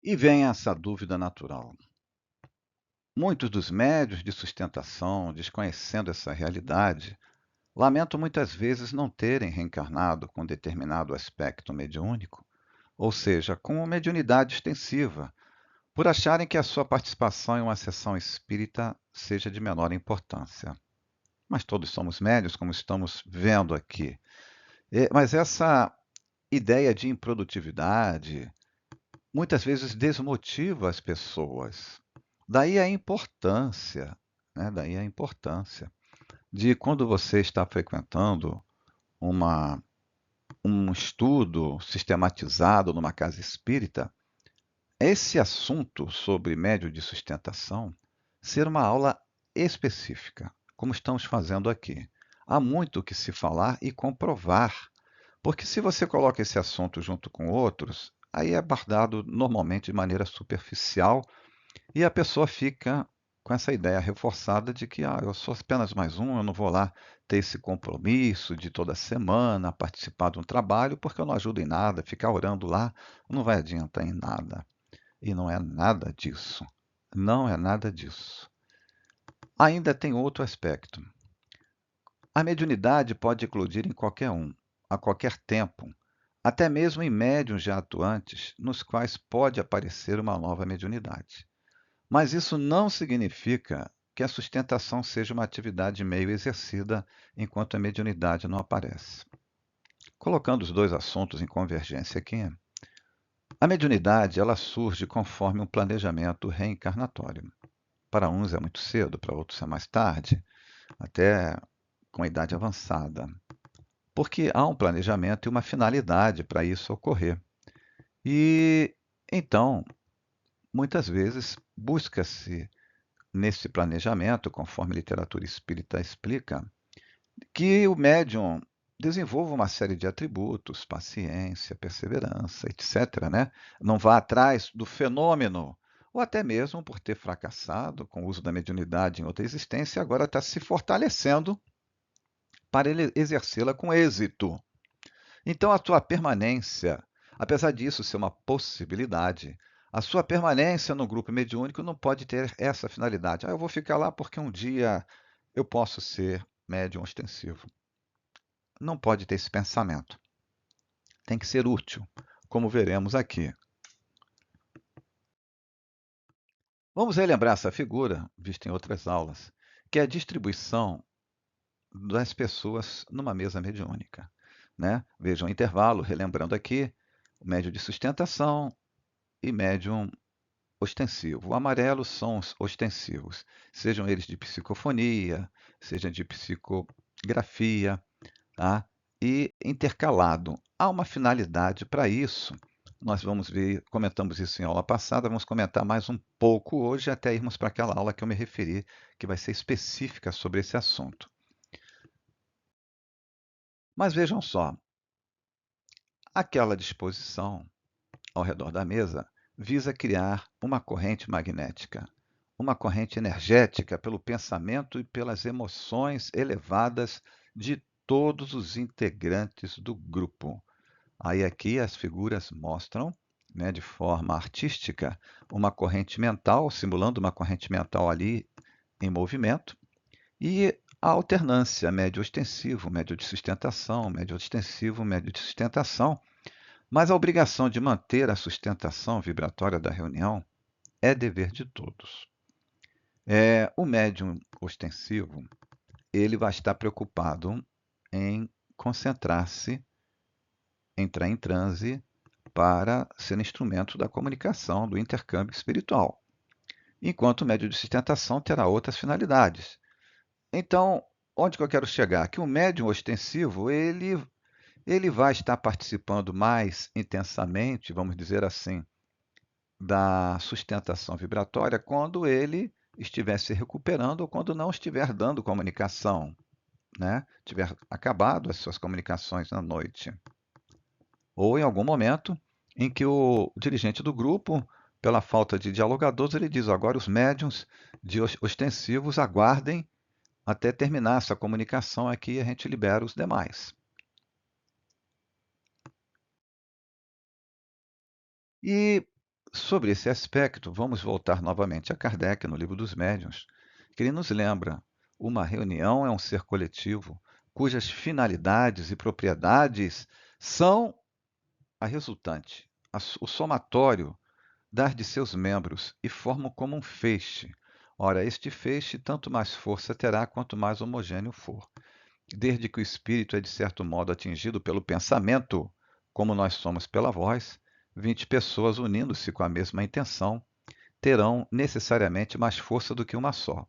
E vem essa dúvida natural. Muitos dos médiuns de sustentação, desconhecendo essa realidade, lamentam muitas vezes não terem reencarnado com determinado aspecto mediúnico, ou seja, com mediunidade extensiva, por acharem que a sua participação em uma sessão espírita seja de menor importância. Mas todos somos médiuns, como estamos vendo aqui. Mas essa ideia de improdutividade muitas vezes desmotiva as pessoas. Daí a importância, né? Daí a importância de quando você está frequentando uma, um estudo sistematizado numa casa espírita, esse assunto sobre médio de sustentação ser uma aula específica, como estamos fazendo aqui. Há muito o que se falar e comprovar, porque se você coloca esse assunto junto com outros, aí é abordado normalmente de maneira superficial e a pessoa fica com essa ideia reforçada de que eu sou apenas mais um, eu não vou lá ter esse compromisso de toda semana participar de um trabalho, porque eu não ajudo em nada, ficar orando lá não vai adiantar em nada. E não é nada disso. Não é nada disso. Ainda tem outro aspecto. A mediunidade pode eclodir em qualquer um, a qualquer tempo, até mesmo em médiuns já atuantes, nos quais pode aparecer uma nova mediunidade. Mas isso não significa que a sustentação seja uma atividade meio exercida enquanto a mediunidade não aparece. Colocando os dois assuntos em convergência aqui, a mediunidade ela surge conforme um planejamento reencarnatório. Para uns é muito cedo, para outros é mais tarde, até com a idade avançada, porque há um planejamento e uma finalidade para isso ocorrer. E então, muitas vezes, busca-se nesse planejamento, conforme a literatura espírita explica, que o médium desenvolva uma série de atributos, paciência, perseverança, etc., né? Não vá atrás do fenômeno, ou até mesmo por ter fracassado com o uso da mediunidade em outra existência, agora está se fortalecendo para ele exercê-la com êxito. Então, a tua permanência, apesar disso ser uma possibilidade, a sua permanência no grupo mediúnico não pode ter essa finalidade. Eu vou ficar lá porque um dia eu posso ser médium ostensivo. Não pode ter esse pensamento. Tem que ser útil, como veremos aqui. Vamos relembrar essa figura, vista em outras aulas, que é a distribuição das pessoas numa mesa mediúnica. Né? Vejam o intervalo, relembrando aqui, o médium de sustentação e médium ostensivo. O amarelo são os ostensivos, sejam eles de psicofonia, sejam de psicografia, tá? E intercalado. Há uma finalidade para isso. Nós vamos ver, comentamos isso em aula passada, vamos comentar mais um pouco hoje, até irmos para aquela aula que eu me referi, que vai ser específica sobre esse assunto. Mas vejam só, aquela disposição ao redor da mesa visa criar uma corrente magnética, uma corrente energética pelo pensamento e pelas emoções elevadas de todos os integrantes do grupo. Aí aqui as figuras mostram, né, de forma artística, uma corrente mental, simulando uma corrente mental ali em movimento, e a alternância médio ostensivo, médio de sustentação, médio ostensivo, médio de sustentação, mas a obrigação de manter a sustentação vibratória da reunião é dever de todos. O médium ostensivo, ele vai estar preocupado em concentrar-se, entrar em transe para ser instrumento da comunicação, do intercâmbio espiritual, enquanto o médium de sustentação terá outras finalidades. Então, onde que eu quero chegar? Que o médium ostensivo, ele vai estar participando mais intensamente, vamos dizer assim, da sustentação vibratória quando ele estiver se recuperando ou quando não estiver dando comunicação, né? Tiver acabado as suas comunicações na noite. Ou em algum momento em que o dirigente do grupo, pela falta de dialogadores, ele diz: agora os médiuns de ostensivos aguardem até terminar essa comunicação aqui e a gente libera os demais. E Sobre esse aspecto, vamos voltar novamente a Kardec no Livro dos Médiuns, que ele nos lembra: uma reunião é um ser coletivo cujas finalidades e propriedades são a resultante, o somatório das de seus membros e formam como um feixe. Ora, este feixe tanto mais força terá quanto mais homogêneo for. Desde que o espírito é de certo modo atingido pelo pensamento, como nós somos pela voz, 20 pessoas unindo-se com a mesma intenção terão necessariamente mais força do que uma só.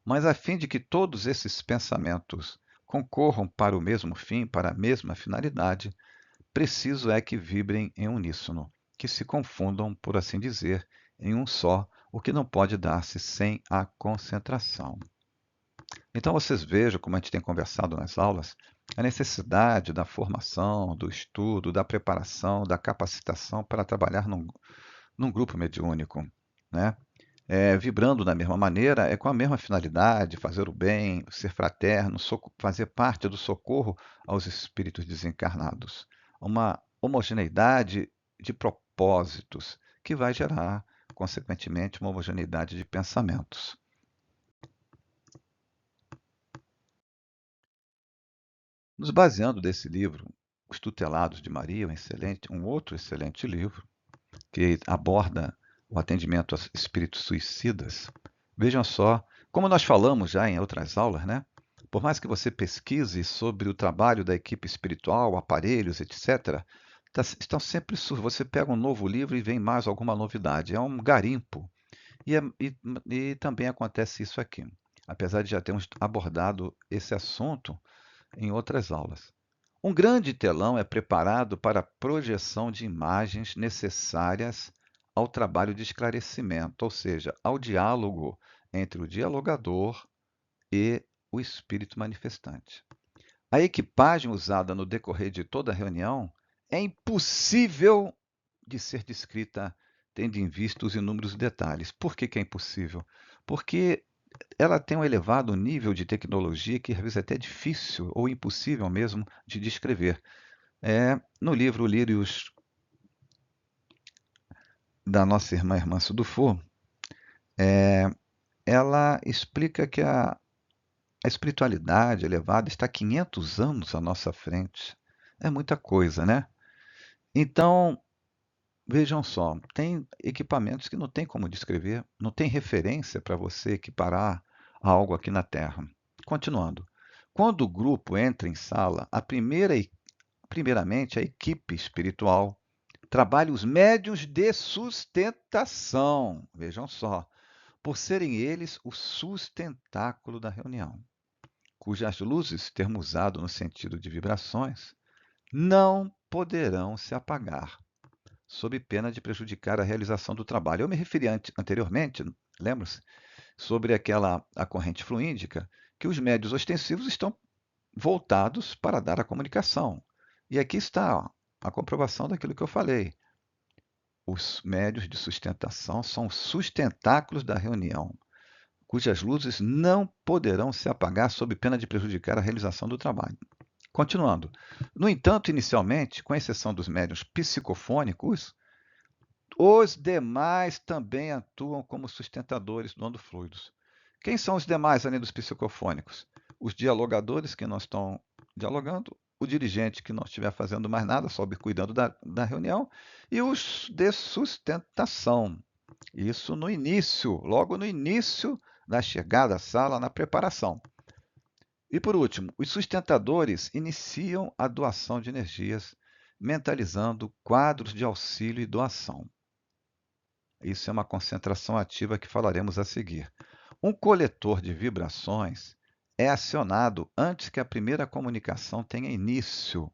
Mas a fim de que todos esses pensamentos concorram para o mesmo fim, para a mesma finalidade, preciso é que vibrem em uníssono, que se confundam, por assim dizer, em um só, o que não pode dar-se sem a concentração. Então vocês vejam, como a gente tem conversado nas aulas, a necessidade da formação, do estudo, da preparação, da capacitação para trabalhar num grupo mediúnico, né? Vibrando da mesma maneira, com a mesma finalidade, fazer o bem, ser fraterno, fazer parte do socorro aos espíritos desencarnados. Uma homogeneidade de propósitos que vai gerar, consequentemente, uma homogeneidade de pensamentos. Nos baseando desse livro, Os Tutelados de Maria, um outro excelente livro, que aborda o atendimento a espíritos suicidas. Vejam só, como nós falamos já em outras aulas, né? Por mais que você pesquise sobre o trabalho da equipe espiritual, aparelhos, etc., estão sempre você pega um novo livro e vem mais alguma novidade. É um garimpo. E, e também acontece isso aqui, apesar de já termos abordado esse assunto em outras aulas. Um grande telão é preparado para a projeção de imagens necessárias ao trabalho de esclarecimento, ou seja, ao diálogo entre o dialogador e o espírito manifestante. A equipagem usada no decorrer de toda a reunião é impossível de ser descrita tendo em vista os inúmeros detalhes. Por que é impossível? Porque ela tem um elevado nível de tecnologia que às vezes é até difícil ou impossível mesmo de descrever. No livro Lírios da nossa irmã Sudufo, ela explica que a espiritualidade elevada está 500 anos à nossa frente. É muita coisa, né? Então, vejam só, tem equipamentos que não tem como descrever, não tem referência para você equiparar a algo aqui na Terra. Continuando. Quando o grupo entra em sala, primeiramente a equipe espiritual trabalha os médios de sustentação. Vejam só, por serem eles o sustentáculo da reunião, cujas luzes, termo usado no sentido de vibrações, não poderão se apagar, sob pena de prejudicar a realização do trabalho. Eu me referi anteriormente, lembra-se, sobre a corrente fluídica, que os médios ostensivos estão voltados para dar a comunicação. E aqui está a comprovação daquilo que eu falei. Os médios de sustentação são os sustentáculos da reunião, cujas luzes não poderão se apagar sob pena de prejudicar a realização do trabalho. Continuando. No entanto, inicialmente, com exceção dos médiuns psicofônicos, os demais também atuam como sustentadores do fluidos. Quem são os demais, além dos psicofônicos? Os dialogadores que não estão dialogando, o dirigente que não estiver fazendo mais nada, só cuidando da reunião, e os de sustentação. Isso no início, logo no início da chegada à sala, na preparação. E por último, os sustentadores iniciam a doação de energias, mentalizando quadros de auxílio e doação. Isso é uma concentração ativa que falaremos a seguir. Um coletor de vibrações é acionado antes que a primeira comunicação tenha início.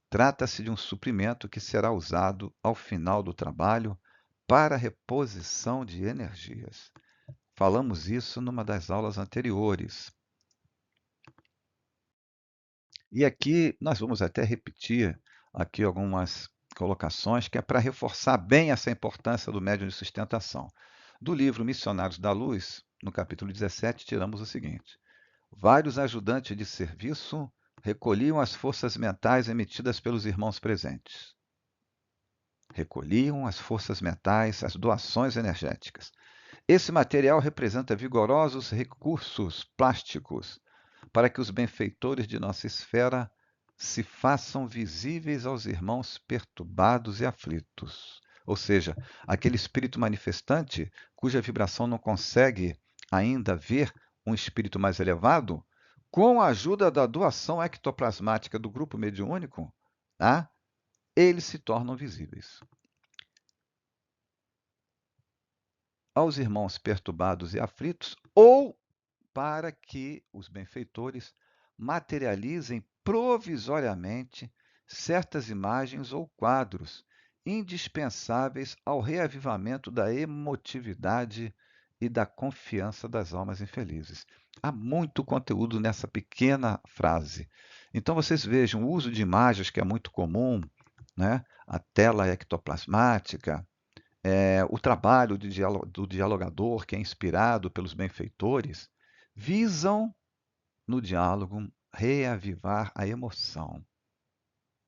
Trata-se de um suprimento que será usado ao final do trabalho para reposição de energias. Falamos isso numa das aulas anteriores. E aqui nós vamos até repetir aqui algumas colocações que é para reforçar bem essa importância do médium de sustentação. Do livro Missionários da Luz, no capítulo 17, tiramos o seguinte: vários ajudantes de serviço recolhiam as forças mentais emitidas pelos irmãos presentes. recolhiam as forças mentais, as doações energéticas. Esse material representa vigorosos recursos plásticos para que os benfeitores de nossa esfera se façam visíveis aos irmãos perturbados e aflitos. Ou seja, aquele espírito manifestante cuja vibração não consegue ainda ver um espírito mais elevado, com a ajuda da doação ectoplasmática do grupo mediúnico, tá? Eles se tornam visíveis. Aos irmãos perturbados e aflitos, ou para que os benfeitores materializem provisoriamente certas imagens ou quadros indispensáveis ao reavivamento da emotividade e da confiança das almas infelizes. Há muito conteúdo nessa pequena frase. Então vocês vejam o uso de imagens que é muito comum, né? A tela ectoplasmática, o trabalho do dialogador, que é inspirado pelos benfeitores, visam, no diálogo, reavivar a emoção,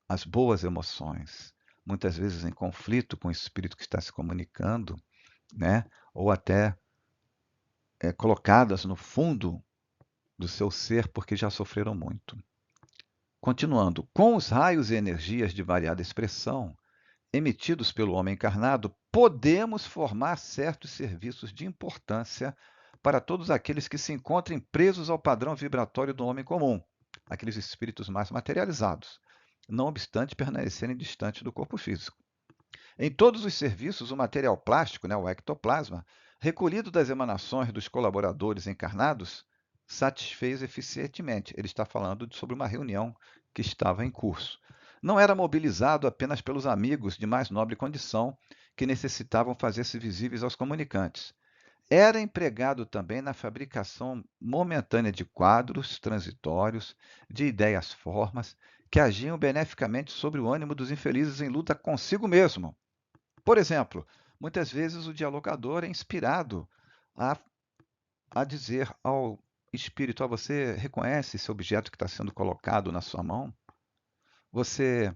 as boas emoções, muitas vezes em conflito com o espírito que está se comunicando, né? Ou até colocadas no fundo do seu ser porque já sofreram muito. Continuando, com os raios e energias de variada expressão, emitidos pelo homem encarnado, podemos formar certos serviços de importância para todos aqueles que se encontrem presos ao padrão vibratório do homem comum, aqueles espíritos mais materializados, não obstante permanecerem distantes do corpo físico. Em todos os serviços, o material plástico, né, o ectoplasma, recolhido das emanações dos colaboradores encarnados, satisfez eficientemente. Ele está falando sobre uma reunião que estava em curso. Não era mobilizado apenas pelos amigos de mais nobre condição que necessitavam fazer-se visíveis aos comunicantes. Era empregado também na fabricação momentânea de quadros transitórios, de ideias-formas, que agiam beneficamente sobre o ânimo dos infelizes em luta consigo mesmo. Por exemplo, muitas vezes o dialogador é inspirado a, a dizer ao espírito: você reconhece esse objeto que está sendo colocado na sua mão? Você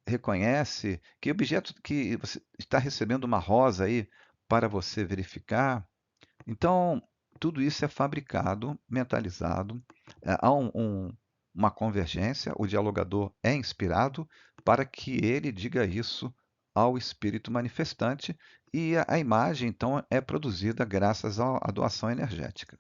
reconhece que objeto que você está recebendo uma rosa aí para você verificar? Então, tudo isso é fabricado, mentalizado, há uma convergência, o dialogador é inspirado para que ele diga isso ao espírito manifestante e a imagem, então, é produzida graças à doação energética.